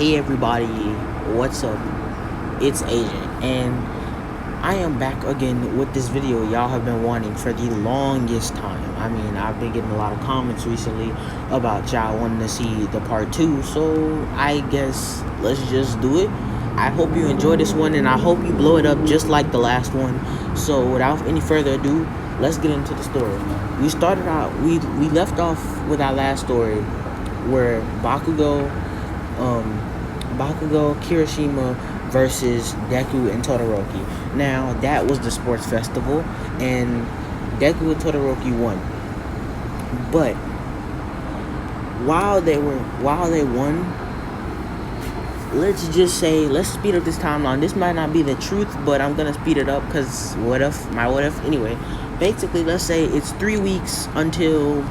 Hey everybody, what's up? It's Agent, and I am back again with this video y'all have been wanting for the longest time. I mean, I've been getting a lot of comments recently about y'all wanting to see the part 2, so I guess let's just do it. I hope you enjoy this one, and I hope you blow it up just like the last one. So without any further ado, let's get into the story. We left off with our last story where Bakugo, Kirishima versus Deku and Todoroki. Now, that was the sports festival, and Deku and Todoroki won. But while they won, let's speed up this timeline. This might not be the truth, but I'm gonna speed it up because what if? Anyway, basically, let's say it's 3 weeks until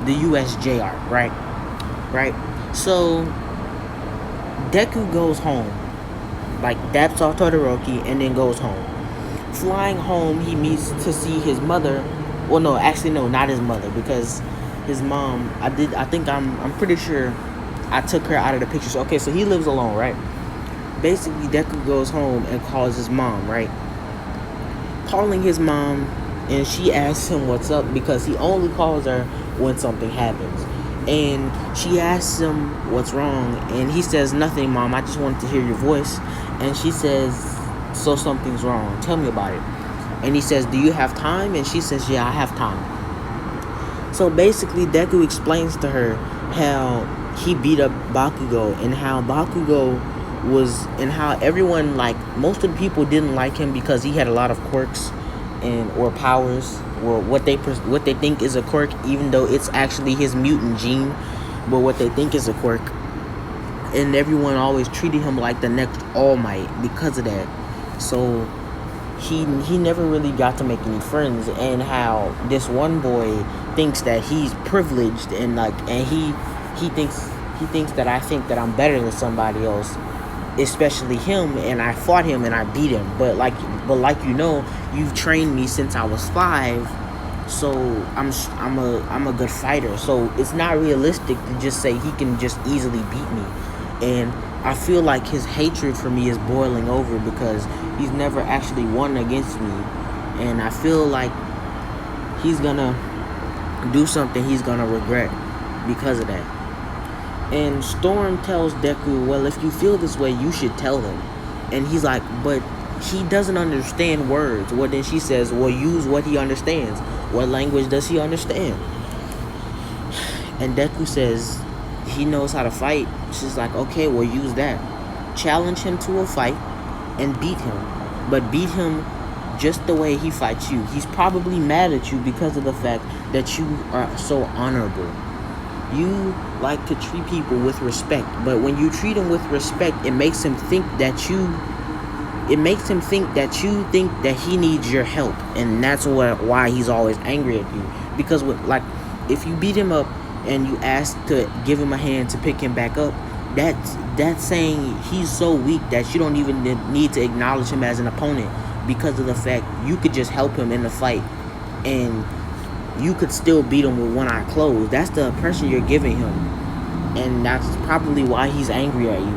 the USJR, right? So Deku goes home, like daps off Todoroki, and then goes home. Flying home, he meets to see his mother. Well, no, actually, no, not his mother, because his mom. I'm pretty sure I took her out of the picture. So, okay, so he lives alone, right? Basically, Deku goes home and calls his mom, right? Calling his mom, and she asks him what's up because he only calls her when something happens. And she asks him what's wrong, and he says, "Nothing, Mom, I just wanted to hear your voice." And she says, "So something's wrong, tell me about it." And he says, "Do you have time?" And she says, "Yeah, I have time." So basically, Deku explains to her how he beat up Bakugo, and how everyone, like, most of the people didn't like him because he had a lot of quirks or powers, or what they think is a quirk, even though it's actually his mutant gene, but what they think is a quirk. And everyone always treated him like the next All Might because of that. So he never really got to make any friends, and how this one boy thinks that he's privileged, and he thinks that I think that I'm better than somebody else, especially him, and I fought him and I beat him. But like you've trained me since I was 5, so I'm a good fighter. So it's not realistic to just say he can just easily beat me. And I feel like his hatred for me is boiling over because he's never actually won against me, and I feel like he's gonna do something he's gonna regret because of that. And Storm tells Deku, "Well, if you feel this way, you should tell him." And he's like, "But he doesn't understand words." Well, then she says, "Well, use what he understands. What language does he understand?" And Deku says he knows how to fight. She's like, "Okay, well, use that. Challenge him to a fight and beat him. But beat him just the way he fights you. He's probably mad at you because of the fact that you are so honorable. You like to treat people with respect, but when you treat him with respect, it makes him think that you think that he needs your help, and that's why he's always angry at you. Because if you beat him up and you ask to give him a hand to pick him back up, that's saying he's so weak that you don't even need to acknowledge him as an opponent, because of the fact you could just help him in the fight, and you could still beat him with one eye closed. That's the impression you're giving him, and that's probably why he's angry at you."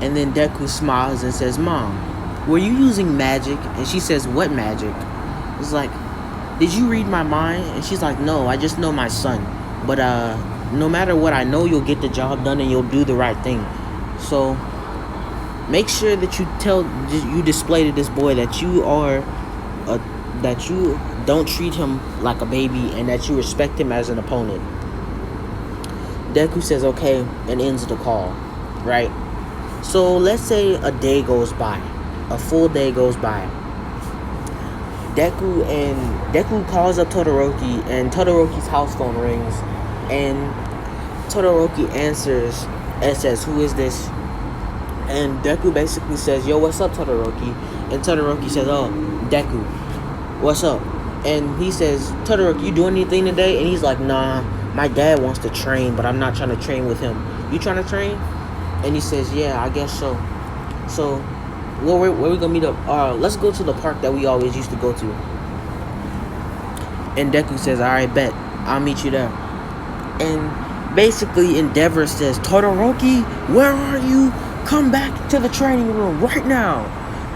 And then Deku smiles and says, "Mom, were you using magic?" And she says, "What magic?" It's like, "Did you read my mind?" And she's like, "No, I just know my son. But no matter what I know, you'll get the job done and you'll do the right thing. So make sure that you display to this boy that that you don't treat him like a baby, and that you respect him as an opponent." Deku says okay and ends the call, right? So let's say a full day goes by. Deku calls up Todoroki, and Todoroki's house phone rings, and Todoroki answers and says, "Who is this?" And Deku basically says, "Yo, what's up, Todoroki?" And Todoroki says, "Oh, Deku, what's up?" And he says, "Todoroki, you doing anything today?" And he's like, "Nah, my dad wants to train, but I'm not trying to train with him." "You trying to train?" And he says, "Yeah, I guess so." So, where we gonna meet up? Let's go to the park that we always used to go to. And Deku says, "Alright, bet. I'll meet you there." And Basically, Endeavor says, Todoroki, where are you? Come back to the training room right now.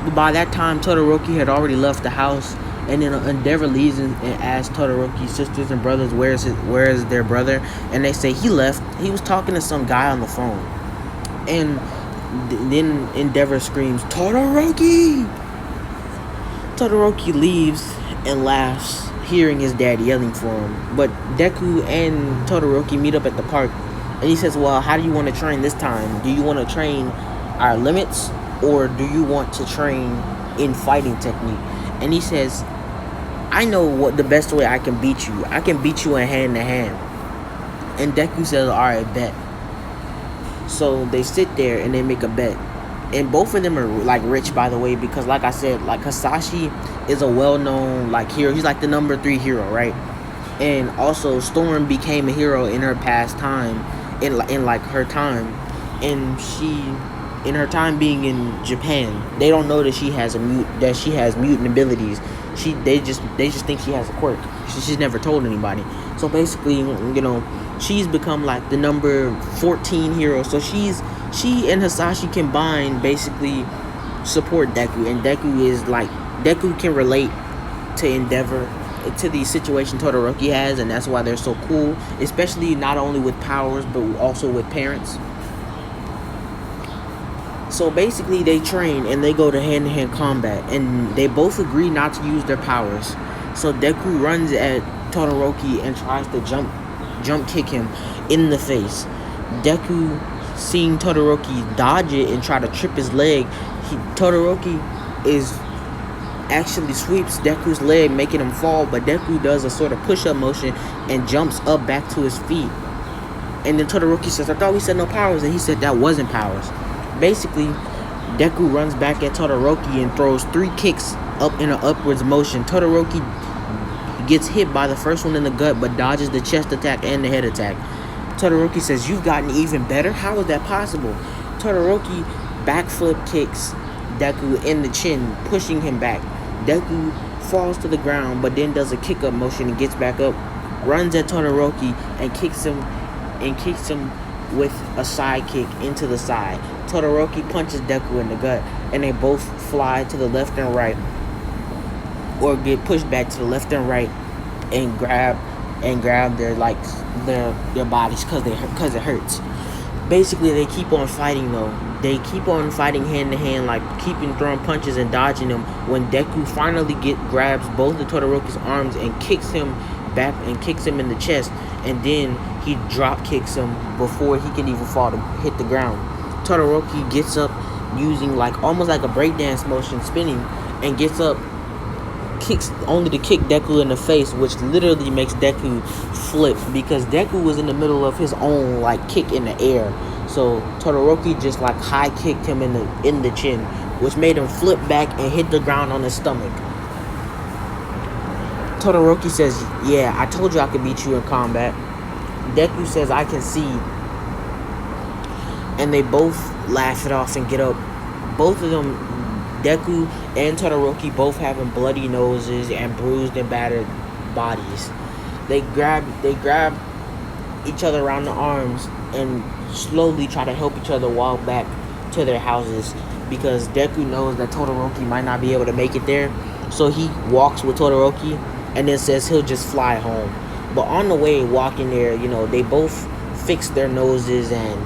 But by that time, Todoroki had already left the house. And then Endeavor leaves and asks Todoroki's sisters and brothers, where is their brother? And they say he left. He was talking to some guy on the phone. And then Endeavor screams, Todoroki! Todoroki leaves and laughs, hearing his dad yelling for him. But Deku and Todoroki meet up at the park. And he says, well, how do you want to train this time? Do you want to train our limits? Or do you want to train in fighting technique? And he says, I know what the best way I can beat you. I can beat you in hand to hand. And Deku says, alright, bet. So they sit there and they make a bet. And both of them are like rich, by the way, because like I said, like Hasashi is a well-known like hero. He's like the number 3 hero, right? And also Storm became a hero in her past time, in like her time, and in her time being in Japan, they don't know that she has mutant abilities. They just think she has a quirk. She's never told anybody. So basically, she's become like the number 14 hero. So she and Hasashi combined basically support Deku, and Deku can relate to Endeavor, to the situation Todoroki has, and that's why they're so cool, especially not only with powers but also with parents. So basically they train and they go to hand-to-hand combat, and they both agree not to use their powers. So Deku runs at Todoroki and tries to jump kick him in the face. Deku, seeing Todoroki dodge it and try to trip his leg, Todoroki actually sweeps Deku's leg, making him fall, but Deku does a sort of push-up motion and jumps up back to his feet. And then Todoroki says, I thought we said no powers, and he said that wasn't powers. Basically, Deku runs back at Todoroki and throws 3 kicks up in an upwards motion. Todoroki gets hit by the first one in the gut, but dodges the chest attack and the head attack. Todoroki says, you've gotten even better? How is that possible? Todoroki backflip kicks Deku in the chin, pushing him back. Deku falls to the ground, but then does a kick-up motion and gets back up, runs at Todoroki and kicks him with a side kick into the side. Todoroki punches Deku in the gut, and they both fly to the left and right, or get pushed back to the left and right, and grab their bodies because it hurts. Basically, they keep on fighting though. They keep on fighting hand to hand, like keeping throwing punches and dodging them. When Deku finally grabs both of Todoroki's arms and kicks him back and kicks him in the chest, and then he drop kicks him before he can even fall to hit the ground. Todoroki gets up using almost like a breakdance motion, spinning, and gets up, kicks only to kick Deku in the face, which literally makes Deku flip, because Deku was in the middle of his own kick in the air. So Todoroki just high kicked him in the chin, which made him flip back and hit the ground on his stomach. Todoroki says, yeah, I told you I could beat you in combat. Deku says, I can see. And they both laugh it off and get up. Both of them, Deku and Todoroki, both having bloody noses and bruised and battered bodies. They grab each other around the arms and slowly try to help each other walk back to their houses, because Deku knows that Todoroki might not be able to make it there. So he walks with Todoroki and then says he'll just fly home. But on the way walking there, they both fix their noses, and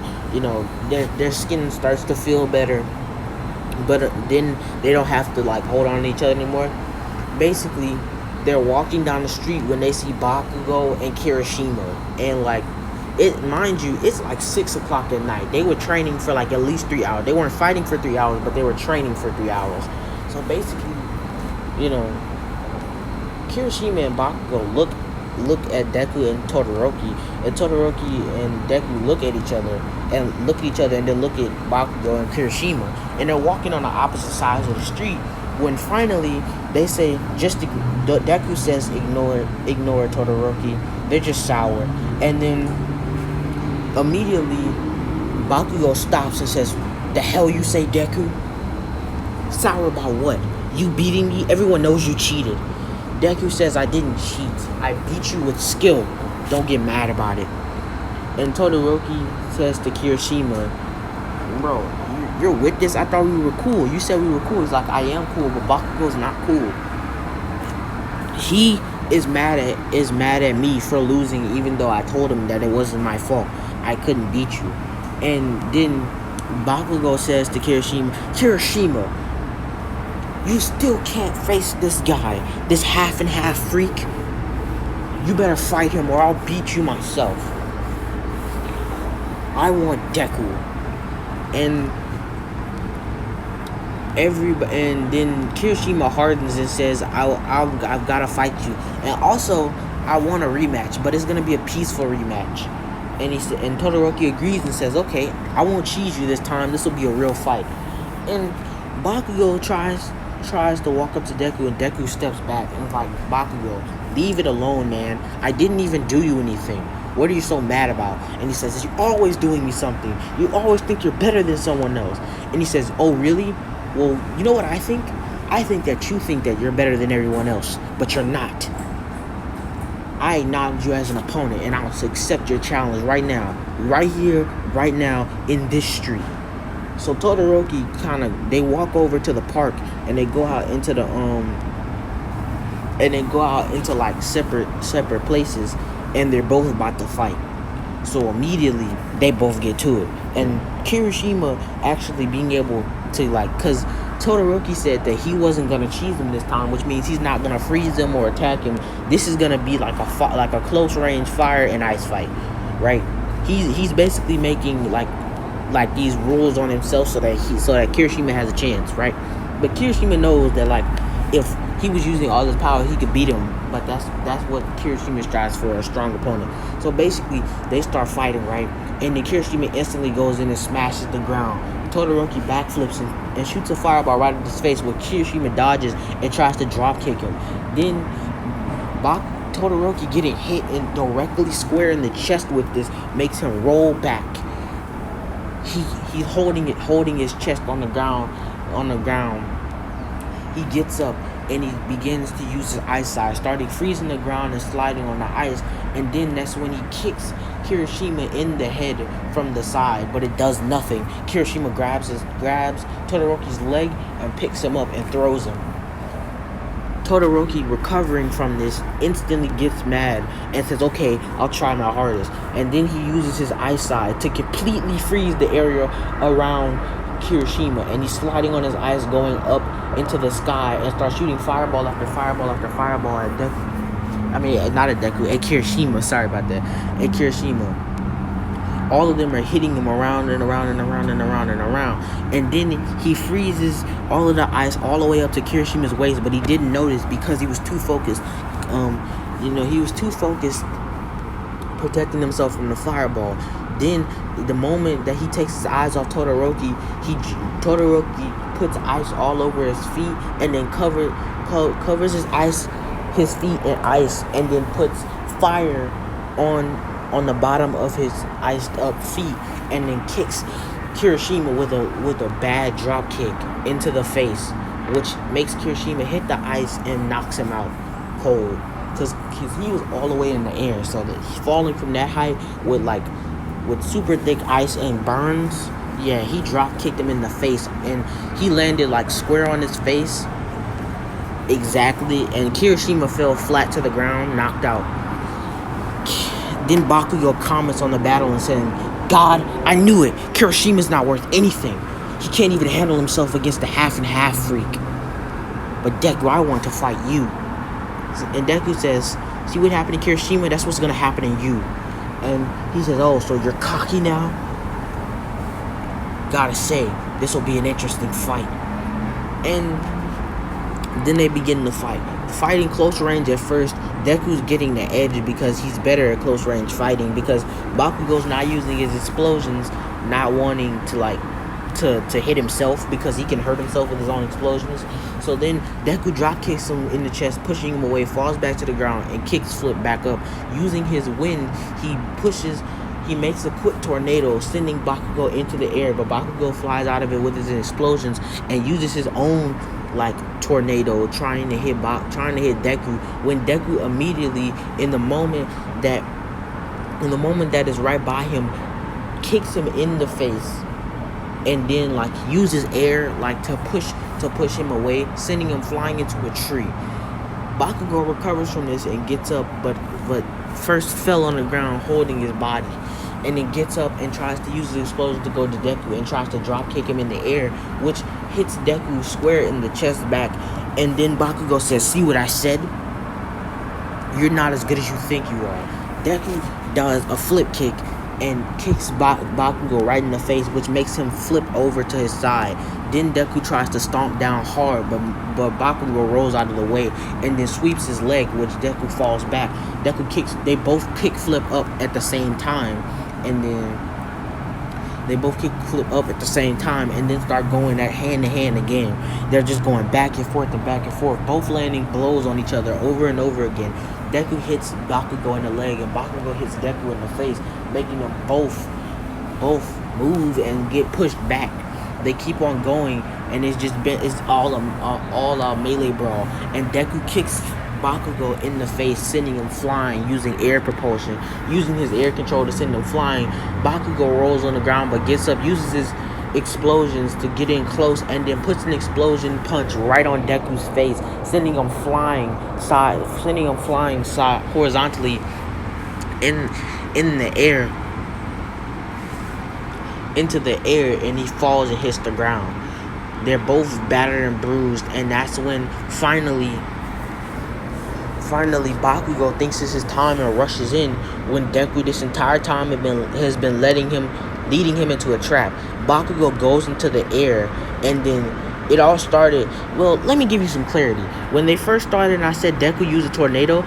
their skin starts to feel better. But then they don't have to hold on to each other anymore. Basically, they're walking down the street when they see Bakugo and Kirishima, and mind you, it's 6 o'clock at night. They were training for at least 3 hours. They weren't fighting for 3 hours, but they were training for 3 hours. So basically, Kirishima and Bakugo look at Deku and Todoroki and Deku look at each other and then look at Bakugo and Kirishima, and they're walking on the opposite sides of the street when finally they say, Deku says, ignore Todoroki, they're just sour. And then immediately Bakugo stops and says, the hell you say, Deku? Sour about what? You beating me? Everyone knows you cheated. Deku says, I didn't cheat. I beat you with skill. Don't get mad about it. And Todoroki says to Kirishima, bro, you're with this? I thought we were cool. You said we were cool. He's like, I am cool, but Bakugo's not cool. He is mad at me for losing, even though I told him that it wasn't my fault. I couldn't beat you. And then Bakugo says to Kirishima, you still can't face this guy, this half and half freak. You better fight him or I'll beat you myself. I want Deku. And then Kirishima hardens and says, I've got to fight you. And also, I want a rematch, but it's going to be a peaceful rematch. And Todoroki agrees and says, okay, I won't cheese you this time. This will be a real fight. And Bakugo tries to walk up to Deku, and Deku steps back and is like, Bakugo, leave it alone, man. I didn't even do you anything. What are you so mad about? And he says, you're always doing me something. You always think you're better than someone else. And he says, oh, really? Well, you know what I think? I think that you think that you're better than everyone else, but you're not. I acknowledge you as an opponent, and I'll accept your challenge right now. Right here, right now, in this street. So Todoroki they walk over to the park, and they go out into the, like separate places, and they're both about to fight. So immediately, they both get to it. And Kirishima actually being able to, because Todoroki said that he wasn't going to cheese him this time, which means he's not going to freeze him or attack him. This is going to be like a close range fire and ice fight, right? He's basically making like these rules on himself so that Kirishima has a chance, right? But Kirishima knows that if he was using all his power, he could beat him. But that's what Kirishima strives for, a strong opponent. So basically, they start fighting, right? And then Kirishima instantly goes in and smashes the ground. Todoroki backflips and shoots a fireball right at his face, where Kirishima dodges and tries to drop kick him. Then Todoroki getting hit and directly square in the chest with this makes him roll back. He's holding his chest on the ground. He gets up and he begins to use his eyesight, starting freezing the ground and sliding on the ice. And then that's when he kicks Kirishima in the head from the side, but it does nothing. Kirishima grabs Todoroki's leg and picks him up and throws him. Todoroki, recovering from this, instantly gets mad and says, okay, I'll try my hardest. And then he uses his eyesight to completely freeze the area around Kirishima, and he's sliding on his ice, going up into the sky, and starts shooting fireball after fireball after fireball at Deku. I mean, not at Deku, at Kirishima. Sorry about that. At Kirishima. All of them are hitting him around and around and around and around and around. And then he freezes all of the ice all the way up to Kirishima's waist, but he didn't notice because he was too focused. He was too focused protecting himself from the fireball. Then, the moment that he takes his eyes off Todoroki, Todoroki puts ice all over his feet, and then covers his feet in ice, and then puts fire on the bottom of his iced up feet, and then kicks Kirishima with a bad drop kick into the face, which makes Kirishima hit the ice and knocks him out cold, because he was all the way in the air. So that he's falling from that height with super thick ice and burns. Yeah, he drop kicked him in the face, and he landed square on his face. Exactly, and Kirishima fell flat to the ground, knocked out. Then Bakugo comments on the battle and saying, God, I knew it. Kirishima's not worth anything. He can't even handle himself against the half and half freak. But Deku, I want to fight you. And Deku says, see what happened to Kirishima? That's what's going to happen to you. And he says, oh, so you're cocky now? Gotta say, this will be an interesting fight. And then they begin to fight. Fighting close range at first, Deku's getting the edge because he's better at close range fighting, because Bakugo's not using his explosions, not wanting to hit himself because he can hurt himself with his own explosions. So then Deku drop kicks him in the chest, pushing him away, falls back to the ground, and kicks flip back up. Using his wind, he makes a quick tornado, sending Bakugo into the air, but Bakugo flies out of it with his explosions and uses his own tornado trying to hit Deku, when Deku immediately, in the moment that And the moment that is right by him kicks him in the face, and then like uses air like to push him away, sending him flying into a tree. Bakugo recovers from this and gets up, but first fell on the ground holding his body, and then gets up and tries to use the explosion to go to Deku and tries to drop kick him in the air, which hits Deku square in the chest back. And then Bakugo says, "See what I said? You're not as good as you think you are." Deku does a flip kick and kicks Bakugo right in the face, which makes him flip over to his side. Then Deku tries to stomp down hard, but Bakugo rolls out of the way and then sweeps his leg, which Deku falls back. Deku kicks. They both kick flip up at the same time, and then they both kick flip up at the same time, and then start going at hand to hand again. They're just going back and forth and back and forth, both landing blows on each other over and over again. Deku hits Bakugo in the leg, and Bakugo hits Deku in the face, making them both move and get pushed back. They keep on going, and it's all a melee brawl. And Deku kicks Bakugo in the face, sending him flying using air propulsion, using his air control to send him flying. Bakugo rolls on the ground but gets up, uses his explosions to get in close, and then puts an explosion punch right on Deku's face, sending him flying horizontally in the air, into the air, and he falls and hits the ground. They're both battered and bruised, and that's when finally Bakugo thinks it's his time and rushes in, when Deku this entire time has been leading him into a trap. Bakugo goes into the air, and then it all started. Well, let me give you some clarity. When they first started and I said Deku used a tornado,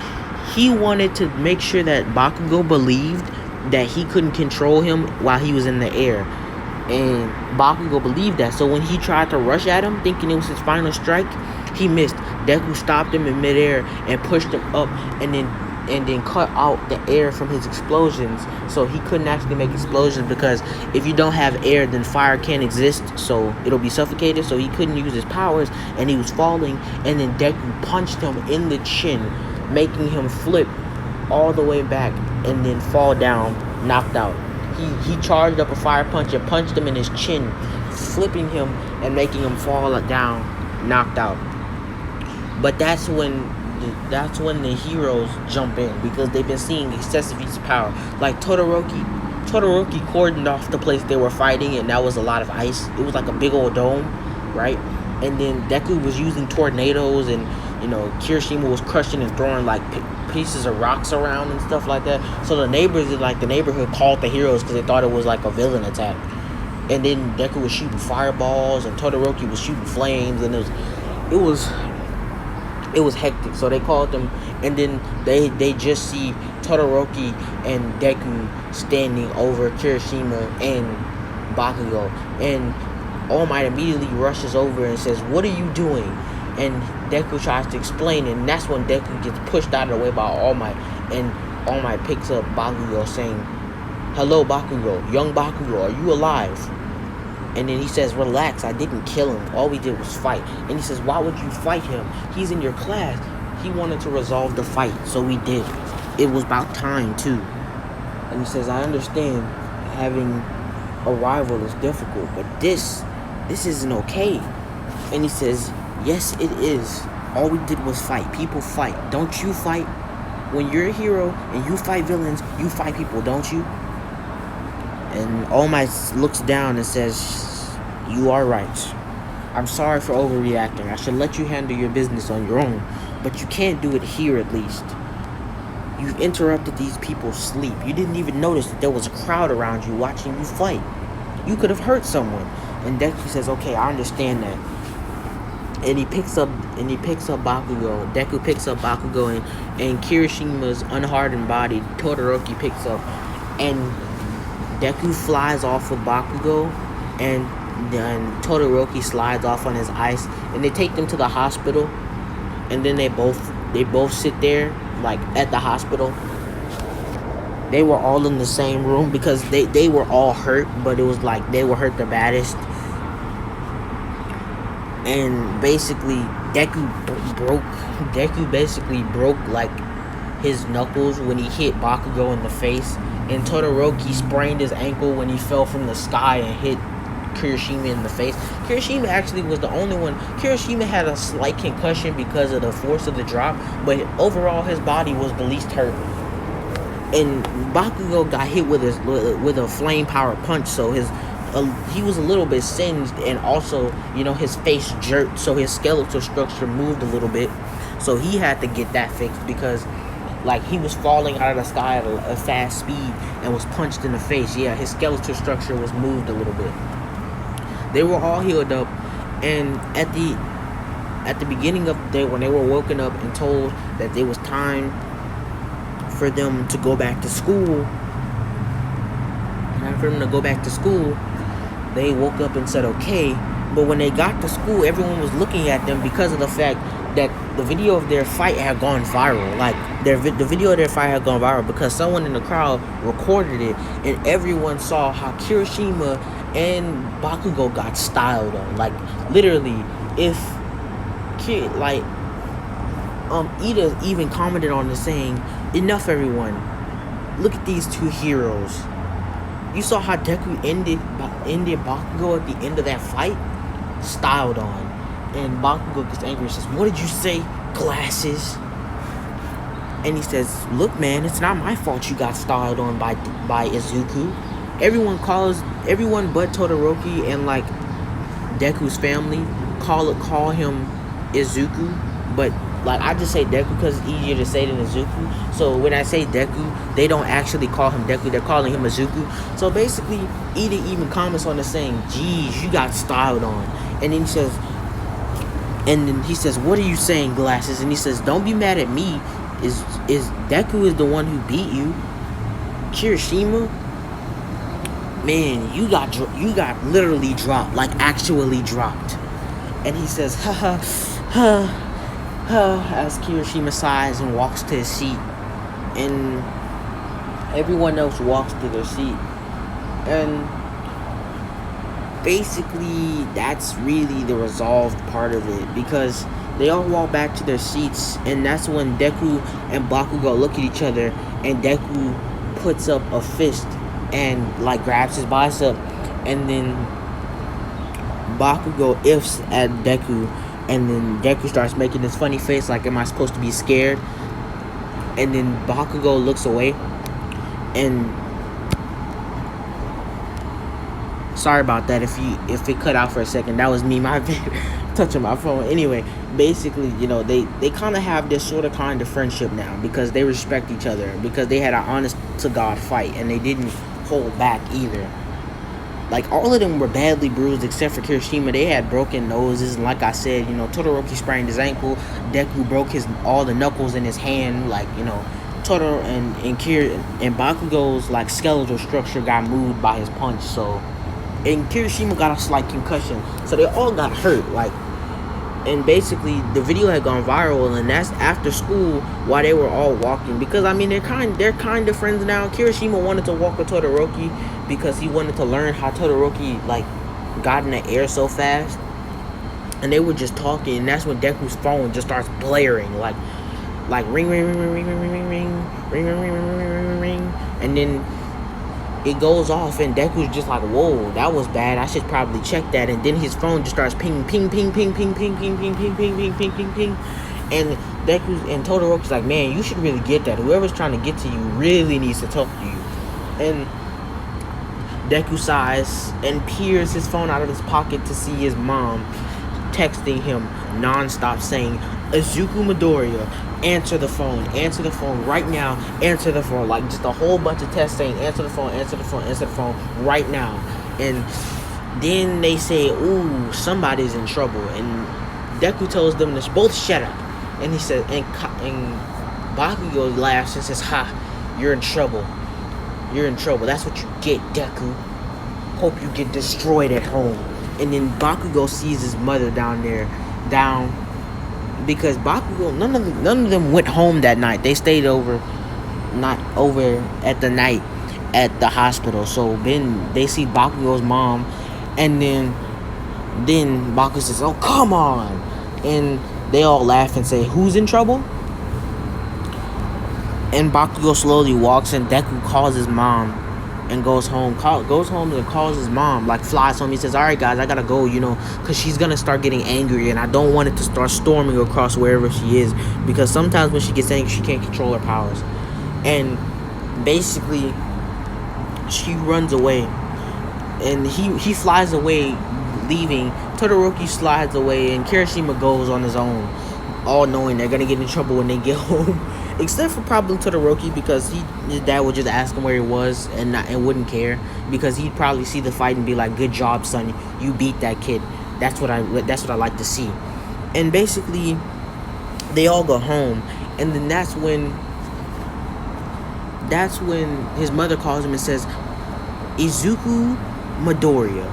he wanted to make sure that Bakugo believed that he couldn't control him while he was in the air. And Bakugo believed that. So when he tried to rush at him, thinking it was his final strike, he missed. Deku stopped him in midair and pushed him up, and then cut out the air from his explosions, so he couldn't actually make explosions, because if you don't have air, then fire can't exist, so it'll be suffocated. So he couldn't use his powers, and he was falling, and then Deku punched him in the chin, making him flip all the way back and then fall down, knocked out. He charged up a fire punch and punched him in his chin, flipping him and making him fall down, knocked out. But that's when the heroes jump in, because they've been seeing excessive use of power. Like Todoroki cordoned off the place they were fighting, and that was a lot of ice. It was like a big old dome, right? And then Deku was using tornadoes, and Kirishima was crushing and throwing like pieces of rocks around and stuff like that. So the neighbors in like the neighborhood called the heroes because they thought it was like a villain attack. And then Deku was shooting fireballs, and Todoroki was shooting flames, and it was hectic. So they called them, and then they just see Todoroki and Deku standing over Kirishima and Bakugo, and All Might immediately rushes over and says, "What are you doing?" And Deku tries to explain, and that's when Deku gets pushed out of the way by All Might, and All Might picks up Bakugo, saying, "Hello, Bakugo, young Bakugo, are you alive?" And then he says, "Relax, I didn't kill him. All we did was fight." And he says, "Why would you fight him? He's in your class." He wanted to resolve the fight, so we did. It was about time, too. And he says, "I understand having a rival is difficult, but this isn't okay." And he says, "Yes, it is. All we did was fight. People fight. Don't you fight? When you're a hero and you fight villains, you fight people, don't you?" And All Might looks down and says, "You are right. I'm sorry for overreacting. I should let you handle your business on your own. But you can't do it here, at least. You've interrupted these people's sleep. You didn't even notice that there was a crowd around you watching you fight. You could have hurt someone." And Deku says, "Okay, I understand that." And he picks up Bakugo. Deku picks up Bakugo, and Kirishima's unhardened body, Todoroki, picks up, and Deku flies off with Bakugo, and then Todoroki slides off on his ice, and they take them to the hospital, and then they both sit there like at the hospital. They were all in the same room because they were all hurt, but it was like they were hurt the baddest. And basically Deku basically broke like his knuckles when he hit Bakugo in the face, and Todoroki sprained his ankle when he fell from the sky and hit Kirishima in the face. Kirishima actually was the only one. Kirishima had a slight concussion because of the force of the drop, but overall his body was the least hurt. And Bakugo got hit with a flame power punch, so he was a little bit singed, and also his face jerked, so his skeletal structure moved a little bit. So he had to get that fixed because like he was falling out of the sky at a fast speed and was punched in the face. Yeah, his skeletal structure was moved a little bit. They were all healed up, and at the beginning of the day, when they were woken up and told that it was time for them to go back to school, they woke up and said okay. But when they got to school, everyone was looking at them because of the fact that the video of their fight had gone viral. Like the video of their fight had gone viral because someone in the crowd recorded it, and everyone saw how Kirishima and Bakugo got styled on. Like literally, if Ida even commented on it saying, "Enough, everyone! Look at these two heroes." You saw how Deku ended Bakugo at the end of that fight, styled on, and Bakugo gets angry and says, "What did you say, glasses?" And he says, "Look, man, it's not my fault you got styled on by Izuku. Everyone but Todoroki and like Deku's family call him Izuku, but like I just say Deku because it's easier to say than Izuku. So when I say Deku, they don't actually call him Deku; they're calling him Izuku. So basically, Ida even comments on it saying, "Geez, you got styled on." And then he says, "What are you saying, glasses?" And he says, "Don't be mad at me. Is Deku is the one who beat you? Kirishima, man, you got literally dropped, like actually dropped." And he says, "Ha ha ha." As Kirishima sighs and walks to his seat, and everyone else walks to their seat, and basically that's really the resolved part of it, because they all walk back to their seats, and that's when Deku and Bakugo look at each other, and Deku puts up a fist and like grabs his bicep, and then Bakugo ifs at Deku. And then Deku starts making this funny face like, am I supposed to be scared? And then Bakugo looks away. And sorry about that if it cut out for a second. That was me, my touching my phone. Anyway, basically, they kind of have this sort of kind of friendship now because they respect each other, because they had an honest to God fight and they didn't hold back either. Like, all of them were badly bruised except for Kirishima. They had broken noses, and like I said, Todoroki sprained his ankle. Deku broke all the knuckles in his hand. Like, Todoro and Bakugo's like skeletal structure got moved by his punch. So, and Kirishima got a slight concussion. So they all got hurt. Like, and basically the video had gone viral, and that's after school while they were all walking, because I mean they're kind of friends now. Kirishima wanted to walk with Todoroki because he wanted to learn how Todoroki like got in the air so fast, and they were just talking, and that's when Deku's phone just starts blaring like ring ring ring ring ring ring ring ring ring ring ring ring ring, and then it goes off, and Deku's just like, whoa, that was bad, I should probably check that. And then his phone just starts ping ping ping ping ping ping ping ping ping ping ping ping ping ping, and Todoroki's like, man, you should really get that. Whoever's trying to get to you really needs to talk to you. And Deku sighs and peers his phone out of his pocket to see his mom texting him non-stop saying, Izuku Midoriya, answer the phone right now, answer the phone. Like, just a whole bunch of texts saying, answer the phone right now. And then they say, ooh, somebody's in trouble. And Deku tells them to both shut up. And he said, and Bakugo laughs and says, ha, you're in trouble. That's what you get, Deku. Hope you get destroyed at home. And then Bakugo sees his mother down, because Bakugo, none of them went home that night. They stayed not over at the night at the hospital. So then they see Bakugo's mom, and then Bakugo says, oh, come on. And they all laugh and say, who's in trouble? And Bakugo slowly walks, and Deku calls his mom and goes home. Goes home and calls his mom, like flies home. He says, "All right, guys, I gotta go, because she's gonna start getting angry, and I don't want it to start storming across wherever she is, because sometimes when she gets angry, she can't control her powers." And basically, she runs away, and he flies away, leaving. Todoroki slides away, and Kirishima goes on his own, all knowing they're gonna get in trouble when they get home. Except for probably Todoroki, because his dad would just ask him where he was and wouldn't care, because he'd probably see the fight and be like, "Good job, son. You beat that kid. That's what I like to see." And basically, they all go home, and then that's when his mother calls him and says, "Izuku Midoriya,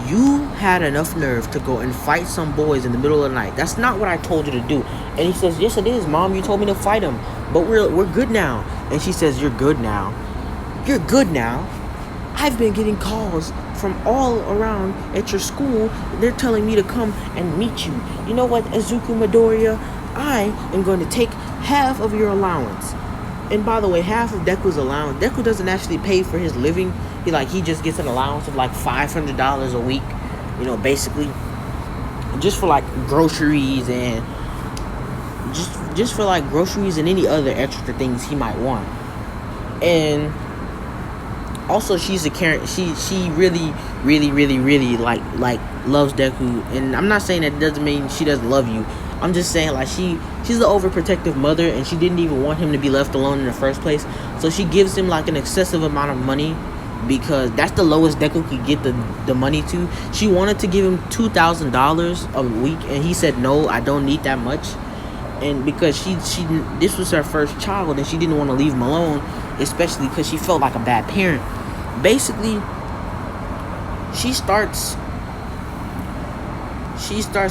you had enough nerve to go and fight some boys in the middle of the night. That's not what I told you to do." And he says, "Yes, it is, Mom. You told me to fight him, but we're good now." And she says, "You're good now? You're good now? I've been getting calls from all around at your school. They're telling me to come and meet you. You know what, Izuku Midoriya? I am going to take half of your allowance." And by the way, half of Deku's allowance, Deku doesn't actually pay for his living. He just gets an allowance of like $500 a week, basically, just for like groceries and just for like groceries and any other extra things he might want. And also, she's a Karen. She really, really, really, really like loves Deku. And I'm not saying that doesn't mean she doesn't love you. I'm just saying, like, she's the overprotective mother, and she didn't even want him to be left alone in the first place. So she gives him like an excessive amount of money, because that's the lowest Deku could get the money to. She wanted to give him $2,000 a week, and he said, "No, I don't need that much." And because this was her first child, and she didn't want to leave him alone, especially because she felt like a bad parent. Basically, she starts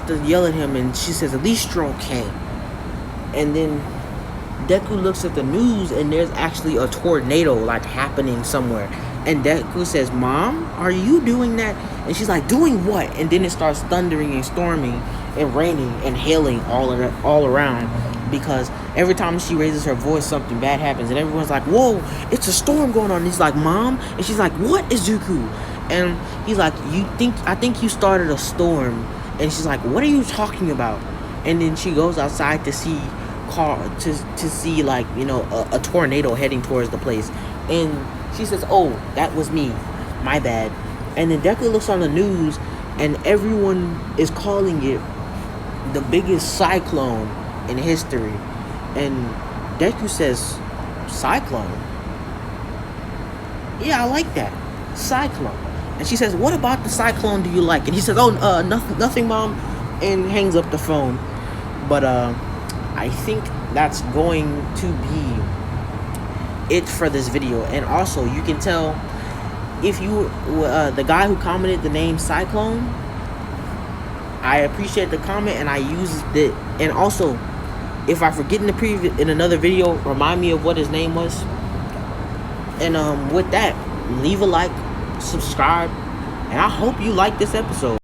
to yell at him, and she says, "At least you're okay." And then Deku looks at the news, and there's actually a tornado like happening somewhere. And Deku says, "Mom, are you doing that?" And she's like, "Doing what?" And then it starts thundering and storming and raining and hailing all around, because every time she raises her voice, something bad happens, and everyone's like, "Whoa, it's a storm going on." And he's like, "Mom," and she's like, "What, Izuku?" And he's like, I think you started a storm." And she's like, "What are you talking about?" And then she goes outside to see like, a tornado heading towards the place. And she says, "Oh, that was me. My bad." And then Deku looks on the news, and everyone is calling it the biggest cyclone in history. And Deku says, "Cyclone? Yeah, I like that. Cyclone." And she says, "What about the cyclone do you like?" And he says, "Oh, nothing, Mom," and hangs up the phone. But I think that's going to be it for this video. And also, you can tell, if you the guy who commented the name Cyclone, I appreciate the comment, and I used it. And also, if I forget in another video, remind me of what his name was. And with that, leave a like, subscribe, and I hope you like this episode.